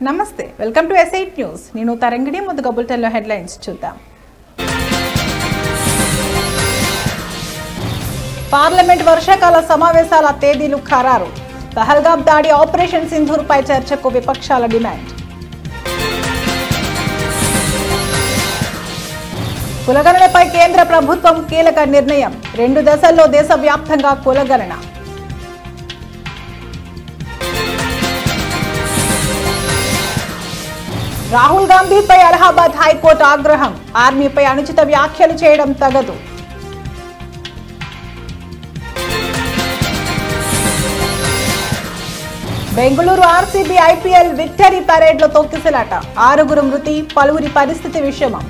నమస్తే welcome to S8 news నేను తరంగిణి ముందుగా బులెటిన్లో హెడ్లైన్స్ చూద్దాం పార్లమెంట్ వర్షాకాల సమావేశాల తేదీలు ఖరారు పహల్గామ్ దాడి ఆపరేషన్ సింధూర్ పై చర్చకు విపక్షాల డిమాండ్ కులగణనపై కేంద్ర ప్రభుత్వం కీలక నిర్ణయం 2 దశల్లో దేశవ్యాప్తంగా కులగణన రాహుల్ గాంధీపై అలహాబాద్ హైకోర్టు ఆగ్రహం ఆర్మీపై అనుచిత వ్యాఖ్యలు చేయడం తగదు Bengaluru RCB IPL victory parade లో తొక్కిసలాట 6 మృతి పలువురి పరిస్థితి విషమం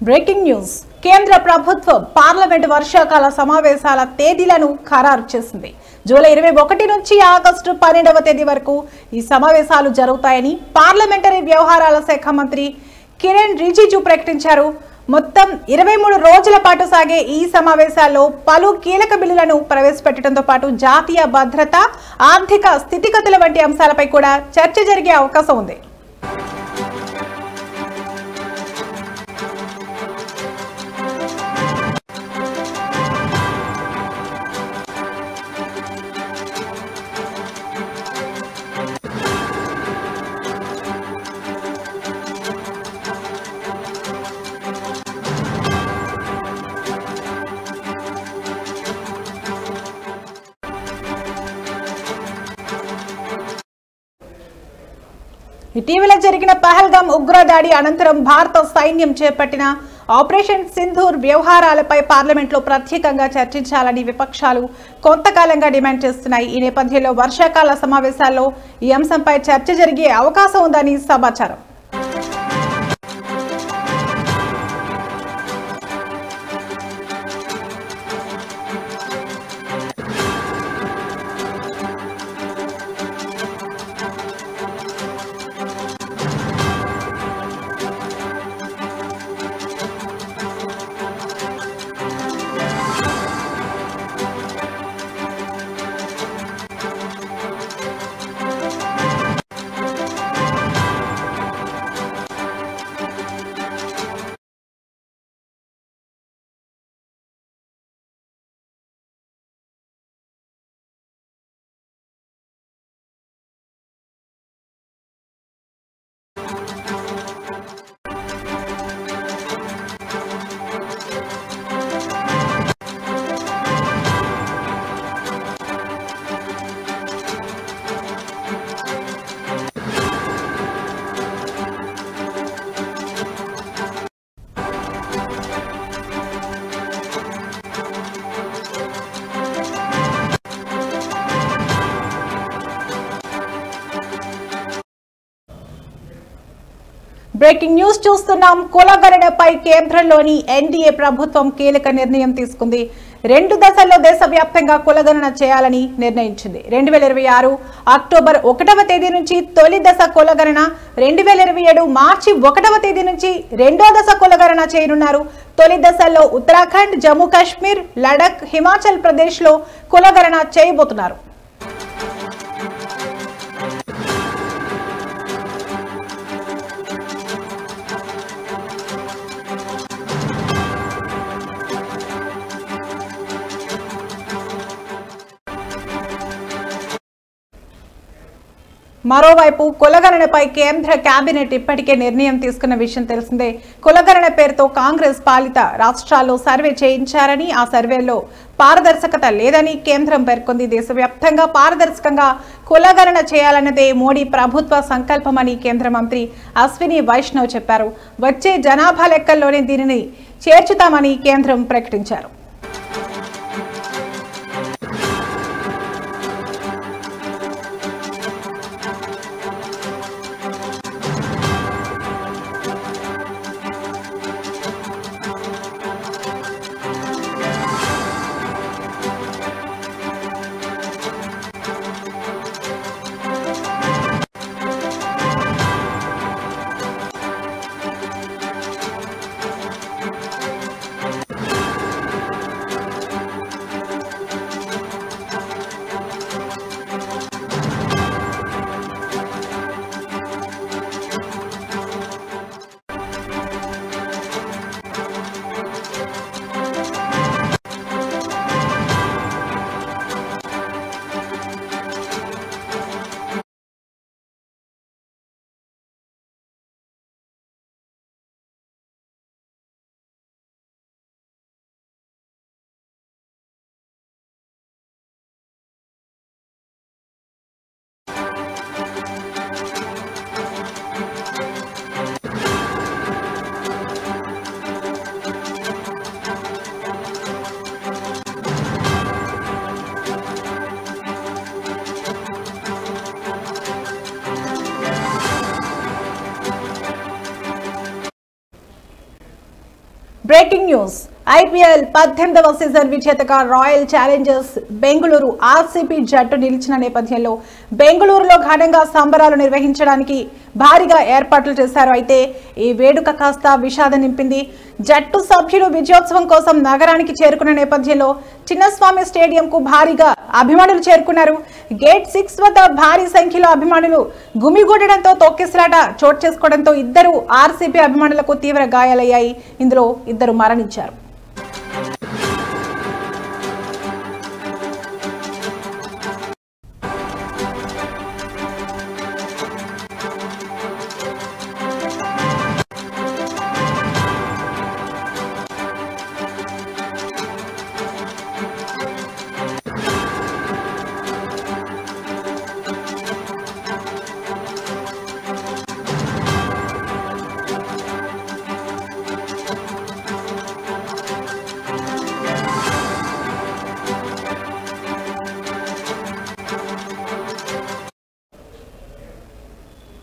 బ్రేకింగ్ న్యూస్ కేంద్ర ప్రభుత్వం పార్లమెంట్ వర్షాకాల సమావేశాల తేదీలను ఖరారు చేసింది జూలై 21 నుంచి ఆగస్టు 12వ తేదీ వరకు ఈ సమావేశాలు జరుగుతాయని పార్లమెంటరీ వ్యవహారాల శాఖ మంత్రి కిరణ్ రిజిజు ప్రకటించారు మొత్తం 23 రోజుల పాటు సాగే ఈ సమావేశాల్లో పలు కీలక బిల్లులను ప్రవేశపెట్టడంతో పాటు జాతీయ భద్రత ఆర్థిక స్థితిగతుల వంటి అంశాలపై కూడా చర్చ జరిగే అవకాశం ఉంది ఇటీవల జరిగిన పహల్గామ్ ఉగ్రదాడి అనంతరం భారత సైన్యం చేపట్టిన ఆపరేషన్ సింధూర్ వ్యవహారాలపై పార్లమెంట్లో ప్రత్యేకంగా చర్చించాలని విపక్షాలు కొంతకాలంగా డిమాండ్ చేస్తున్నాయి ఈ నేపథ్యంలో వర్షాకాల సమావేశాల్లో ఈ అంశంపై చర్చ జరిగే అవకాశం ఉందని సమాచారం బ్రేకింగ్ న్యూస్ చూస్తున్నాం కులగణనపై కేంద్రంలోని ఎన్డీఏ ప్రభుత్వం కీలక నిర్ణయం తీసుకుంది 2 దశల్లో దేశవ్యాప్తంగా కులగణన చేయాలని నిర్ణయించింది 2026 అక్టోబర్ 1వ తేదీ నుంచి తొలి దశ కులగణన 2027 మార్చి 1వ తేదీ నుంచి రెండో దశ కులగణన చేయనున్నారు తొలి దశల్లో ఉత్తరాఖండ్ జమ్మూ కాశ్మీర్ లడఖ్ హిమాచల్ ప్రదేశ్ లో కులగణన చేయబోతున్నారు మరోవైపు కులగణనపై కేంద్ర కేబినెట్ ఇప్పటికే నిర్ణయం తీసుకున్న విషయం తెలిసిందే కులగణన పేరుతో కాంగ్రెస్ పాలిత రాష్ట్రాల్లో సర్వే చేయించారని ఆ సర్వేలో పారదర్శకత లేదని కేంద్రం పేర్కొంది దేశవ్యాప్తంగా పారదర్శకంగా కులగణన చేయాలన్నదే మోడీ ప్రభుత్వ సంకల్పమని కేంద్ర మంత్రి అశ్విని వైష్ణవ్ చెప్పారు వచ్చే జనాభా లెక్కల్లోనే దీనిని చేర్చుతామని కేంద్రం ప్రకటించారు బ్రేకింగ్ న్యూస్ ఐపీఎల్ 18వ సీజన్ విజేతగా రాయల్ ఛాలెంజర్స్ బెంగళూరు ఆర్సీబీ జట్టు నిలిచిన నేపథ్యంలో బెంగళూరులో ఘనంగా సంబరాలు నిర్వహించడానికి భారీగా ఏర్పాట్లు చేశారు. అయితే ఈ వేడుక కాస్త విషాదం నింపింది. జట్టు సభ్యులు విజయోత్సవం కోసం నగరానికి చేరుకున్న నేపథ్యంలో చిన్నస్వామి స్టేడియంకు భారీగా అభిమానులు చేరుకున్నారు. గేట్ 6 వద్ద భారీ సంఖ్యలో అభిమానులు గుమిగూడడంతో తొక్కిసలాట చోటు చేసుకోవడంతో ఇద్దరు ఆర్సీబీ అభిమానులకు తీవ్ర గాయాలయ్యాయి. ఇందులో ఇద్దరు మరణించారు.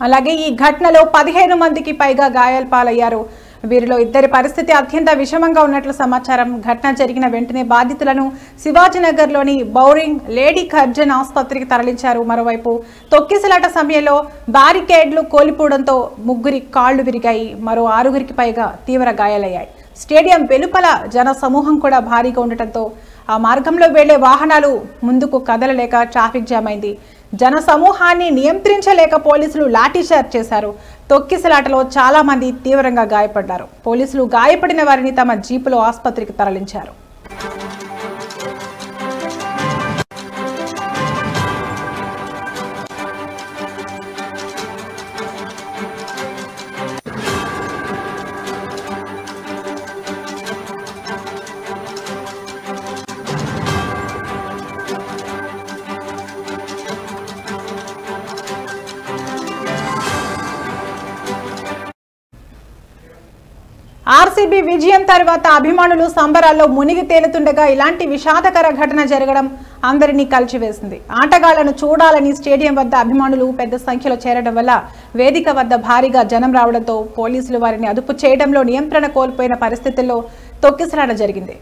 అలాగే ఈ ఘటనలో 15 మందికి పైగా గాయాల పాలయ్యారు. వీరిలో ఇద్దరి పరిస్థితి అత్యంత విషమంగా ఉన్నట్లు సమాచారం. ఘటన జరిగిన వెంటనే బాధితులను శివాజీనగర్లోని బౌరింగ్ లేడీ కర్జన్ ఆసుపత్రికి తరలించారు. మరోవైపు తొక్కిసలాట సమయంలో బారికేడ్లు కోల్పోవడంతో ముగ్గురి కాళ్లు విరిగాయి. మరో 6గురికి పైగా తీవ్ర గాయాలయ్యాయి. స్టేడియం వెలుపల జన సమూహం కూడా భారీగా ఉండటంతో ఆ మార్గంలో వెళ్లే వాహనాలు ముందుకు కదలలేక ట్రాఫిక్ జామ్ అయింది. జన సమూహాన్ని నియంత్రించలేక పోలీసులు లాఠీచార్జ్ చేశారు. తొక్కిసలాటలో చాలా మంది తీవ్రంగా గాయపడ్డారు. పోలీసులు గాయపడిన వారిని తమ జీపులో ఆసుపత్రికి తరలించారు. ఆర్సీబీ విజయం తర్వాత అభిమానులు సంబరాల్లో మునిగి తేలుతుండగా ఇలాంటి విషాదకర ఘటన జరగడం అందరినీ కలిచివేసింది. ఆటగాళ్లను చూడాలని స్టేడియం వద్ద అభిమానులు పెద్ద సంఖ్యలో చేరడం వల్ల వేదిక వద్ద భారీగా జనం రావడంతో పోలీసులు వారిని అదుపు చేయడంలో నియంత్రణ కోల్పోయిన పరిస్థితుల్లో తొక్కిసలాట జరిగింది.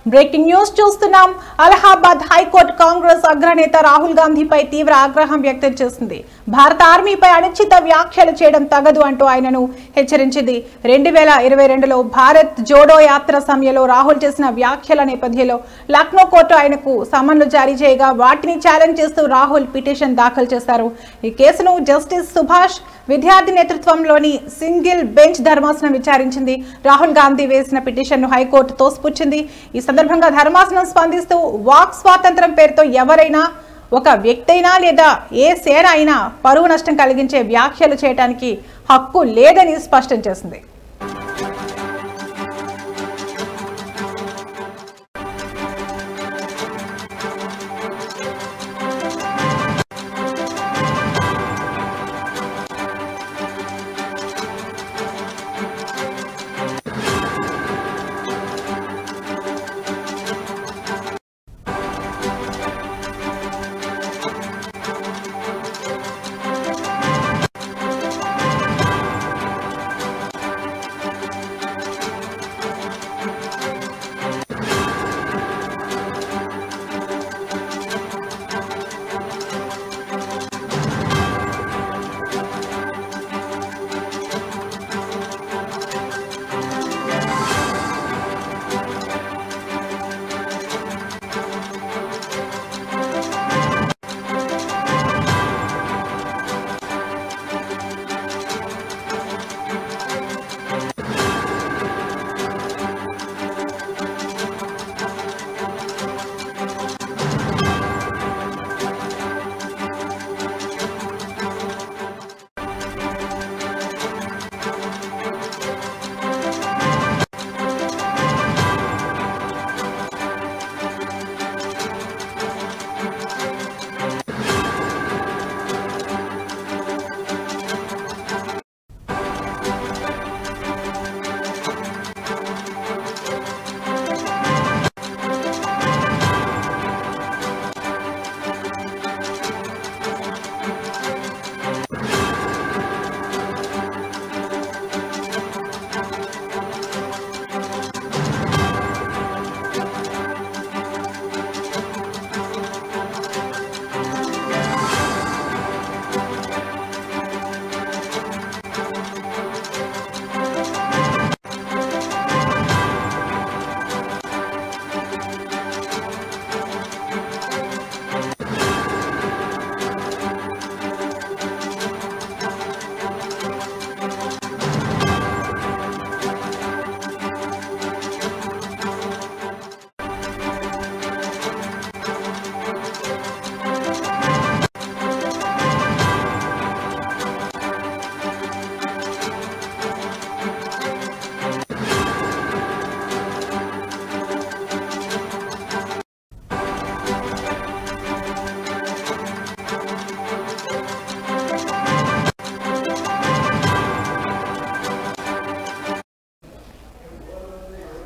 బ్రేకింగ్ న్యూస్ చూస్తున్నాం. అలహాబాద్ హైకోర్టు కాంగ్రెస్ అగ్రనేత రాహుల్ గాంధీపై తీవ్ర ఆగ్రహం వ్యక్తం చేసింది. భారత ఆర్మీపై అనుచిత వ్యాఖ్యలు చేయడం తగదు అంటూ ఆయనను హెచ్చరించింది. 2022లో భారత్ జోడో యాత్ర సమయంలో రాహుల్ చేసిన వ్యాఖ్యల నేపథ్యంలో లక్నో కోర్టు ఆయనకు సమన్లు జారీ చేయగా వాటిని ఛాలెంజ్ చేస్తూ రాహుల్ పిటిషన్ దాఖలు చేశారు. ఈ కేసును జస్టిస్ సుభాష్ విద్యార్థి నేతృత్వంలోని సింగిల్ బెంచ్ ధర్మాసనం విచారించింది. రాహుల్ గాంధీ వేసిన పిటిషన్ను హైకోర్టు తోసిపుచ్చింది. ఈ సందర్భంగా ధర్మాసనం స్పందిస్తూ వాక్ స్వాతంత్రం పేరుతో ఎవరైనా ఒక వ్యక్తి అయినా లేదా ఏ సేన అయినా పరువు నష్టం కలిగించే వ్యాఖ్యలు చేయడానికి హక్కు లేదని స్పష్టం చేసింది.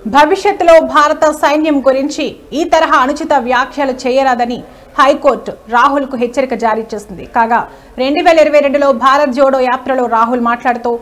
భవిష్యత్తులో భారత సైన్యం గురించి ఈ తరహా అనుచిత వ్యాఖ్యలు చేయరాదని హైకోర్టు రాహుల్ కు హెచ్చరిక జారీ చేసింది. కాగా 2022లో భారత్ జోడో యాత్రలో రాహుల్ మాట్లాడుతూ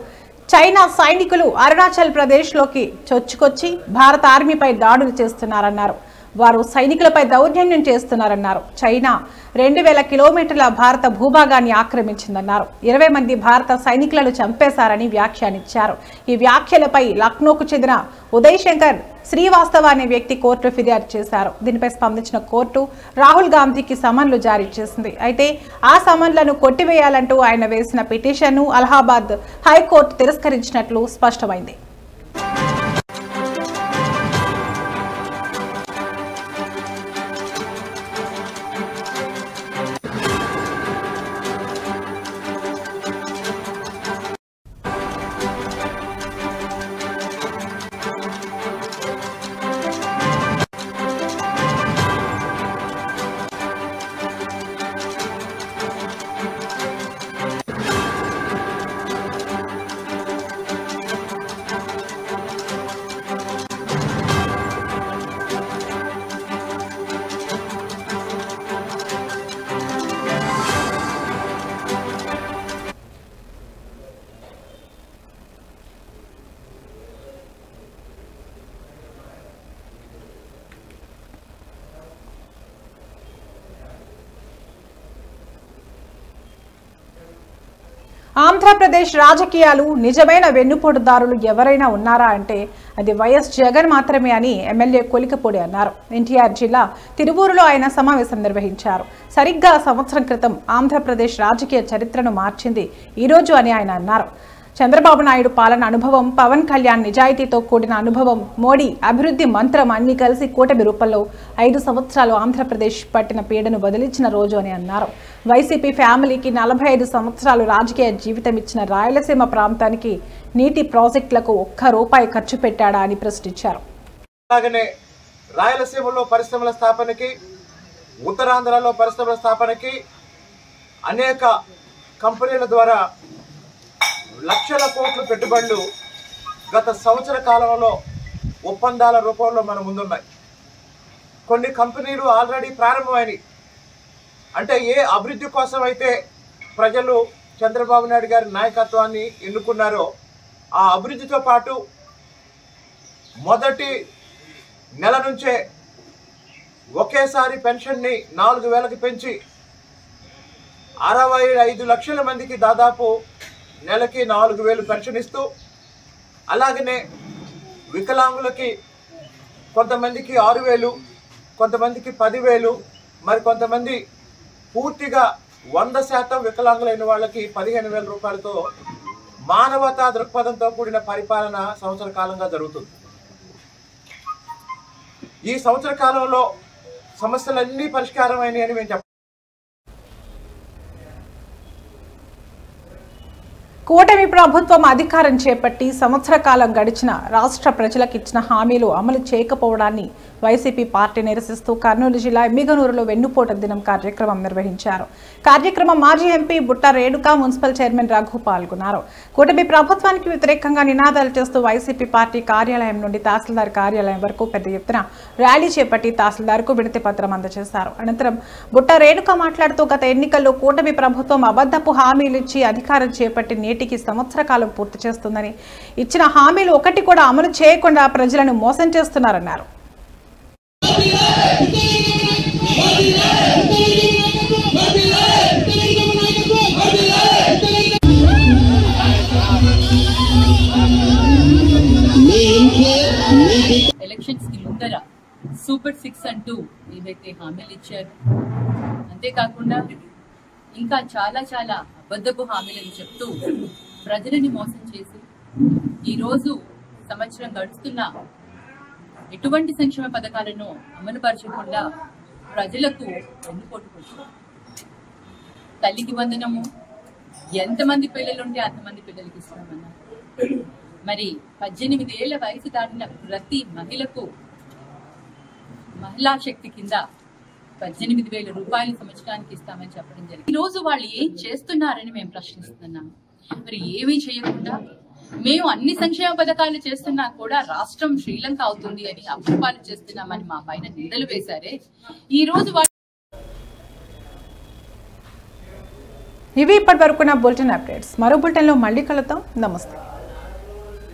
చైనా సైనికులు అరుణాచల్ ప్రదేశ్లోకి చొచ్చుకొచ్చి భారత ఆర్మీపై దాడులు చేస్తున్నారన్నారు. వారు సైనికులపై దౌర్జన్యం చేస్తున్నారన్నారు. చైనా 2000 కిలోమీటర్ల భారత భూభాగాన్ని ఆక్రమించిందన్నారు. 20 మంది భారత సైనికులను చంపేశారని వ్యాఖ్యానించారు. ఈ వ్యాఖ్యలపై లక్నోకు చెందిన ఉదయ్ శంకర్ శ్రీవాస్తవ అనే వ్యక్తి కోర్టు ఫిర్యాదు చేశారు. దీనిపై స్పందించిన కోర్టు రాహుల్ గాంధీకి సమన్లు జారీ చేసింది. అయితే ఆ సమన్లను కొట్టివేయాలంటూ ఆయన వేసిన పిటిషన్ను అలహాబాద్ హైకోర్టు తిరస్కరించినట్లు స్పష్టమైంది. ఆంధ్రప్రదేశ్ రాజకీయాలు నిజమైన వెన్నుపోటుదారులు ఎవరైనా ఉన్నారా అంటే అది వైఎస్ జగన్ మాత్రమే అని ఎమ్మెల్యే కొలికపూడి అన్నారు. ఎన్టీఆర్ జిల్లా తిరువూరులో ఆయన సమావేశం నిర్వహించారు. సరిగ్గా సంవత్సరం క్రితం ఆంధ్రప్రదేశ్ రాజకీయ చరిత్రను మార్చింది ఈ రోజు అని ఆయన అన్నారు. చంద్రబాబు నాయుడు పాలన అనుభవం, పవన్ కళ్యాణ్ నిజాయితీతో కూడిన అనుభవం, మోడీ అభివృద్ధి మంత్రం అన్ని కలిసి కూటమి రూపంలో 5 సంవత్సరాలు ఆంధ్రప్రదేశ్ పట్టిన పీడను వదిలించిన రోజు అని అన్నారు. వైసీపీ ఫ్యామిలీకి 45 సంవత్సరాలు రాజకీయ జీవితం ఇచ్చిన రాయలసీమ ప్రాంతానికి నీటి ప్రాజెక్టులకు ₹1 ఖర్చు పెట్టాడా అని ప్రశ్నించారు. అలాగనే రాయలసీమలో పరిశ్రమల స్థాపనకి, ఉత్తరాంధ్రలో పరిశ్రమల స్థాపనకి అనేక కంపెనీల ద్వారా లక్షల కోట్ల పెట్టుబడులు గత సంవత్సర కాలంలో ఒప్పందాల రూపంలో మన ముందున్నాయి. కొన్ని కంపెనీలు ఆల్రెడీ ప్రారంభమైనవి. అంటే ఏ అభివృద్ధి కోసం అయితే ప్రజలు చంద్రబాబు నాయుడు గారి నాయకత్వాన్ని ఎన్నుకున్నారో ఆ అభివృద్ధితో పాటు మొదటి నెల నుంచే ఒకేసారి పెన్షన్ని 4,000కి పెంచి 65 లక్షల మందికి దాదాపు నెలకి 4,000 పెన్షన్ ఇస్తూ, అలాగనే వికలాంగులకి కొంతమందికి 6,000, కొంతమందికి 10,000, మరి కొంతమంది పూర్తిగా 100% వికలాంగులైన వాళ్ళకి 15,000 రూపాయలతో మానవతా దృక్పథంతో కూడిన పరిపాలన సంవత్సర కాలంగా జరుగుతుంది. ఈ సంవత్సర కాలంలో సమస్యలన్నీ పరిష్కారమైనవి అని మేము చెప్పాలి. కూటమి ప్రభుత్వం అధికారం చేపట్టి సంవత్సర కాలం గడిచిన రాష్ట్ర ప్రజలకు ఇచ్చిన హామీలు అమలు చేయకపోవడాన్ని వైసీపీ పార్టీ నిరసిస్తూ కర్నూలు జిల్లా ఎమ్మిగనూరులో వెన్నుపోటు దినం కార్యక్రమం నిర్వహించారు. కార్యక్రమం మాజీ ఎంపీ బుట్ట రేణుక, మున్సిపల్ చైర్మన్ రఘు పాల్గొన్నారు. కూటమి ప్రభుత్వానికి వ్యతిరేకంగా నినాదాలు చేస్తూ వైసీపీ పార్టీ కార్యాలయం నుండి తహసీల్దార్ కార్యాలయం వరకు పెద్ద ఎత్తున ర్యాలీ చేపట్టి తహసీల్దార్కు వినతి పత్రం అందజేశారు. అనంతరం బుట్ట రేణుక మాట్లాడుతూ గత ఎన్నికల్లో కూటమి ప్రభుత్వం అబద్ధపు హామీలు ఇచ్చి అధికారం చేపట్టి నేటికి సంవత్సర కాలం పూర్తి చేస్తుందని, ఇచ్చిన హామీలు ఒకటి కూడా అమలు చేయకుండా ప్రజలను మోసం చేస్తున్నారన్నారు. ఎలక్షన్స్ కి ముందర సూపర్ 6 అంటూ ఏదైతే హామీలు ఇచ్చారు, అంతేకాకుండా ఇంకా చాలా చాలా అబద్ధపు హామీలను చెప్తూ ప్రజలని మోసం చేసి ఈరోజు సంవత్సరం గడుస్తున్న ఎటువంటి సంక్షేమ పథకాలను అమలుపరచకుండా ప్రజలకు వెన్నుపోటు పొడిచారు. తల్లికి వందనము, ఎంతమంది పిల్లలుంటే అంతమంది పిల్లలకి ఇస్తామన్నారు. మరి 18 ఏళ్ల వయసు దాటిన ప్రతి మహిళకు మహిళా శక్తి కింద 18,000 రూపాయలు సంవత్సరానికి ఇస్తామని చెప్పడం జరిగింది. ఈ రోజు వాళ్ళు ఏం చేస్తున్నారని మేము ప్రశ్నిస్తున్నాం. మరి ఏమీ చేయకుండా మేము అన్ని సంక్షేమ పథకాలు చేస్తున్నా కూడా రాష్ట్రం శ్రీలంక అవుతుంది అని అప్రపాలు చేస్తున్నామని మా పైన నిందలు వేశారే. ఈ రోజు ఇవి ఇప్పటి వరకు నా బులెటిన్ అప్డేట్స్. మరో బులెటిన్లో మళ్ళీ కలుద్దాం. నమస్తే.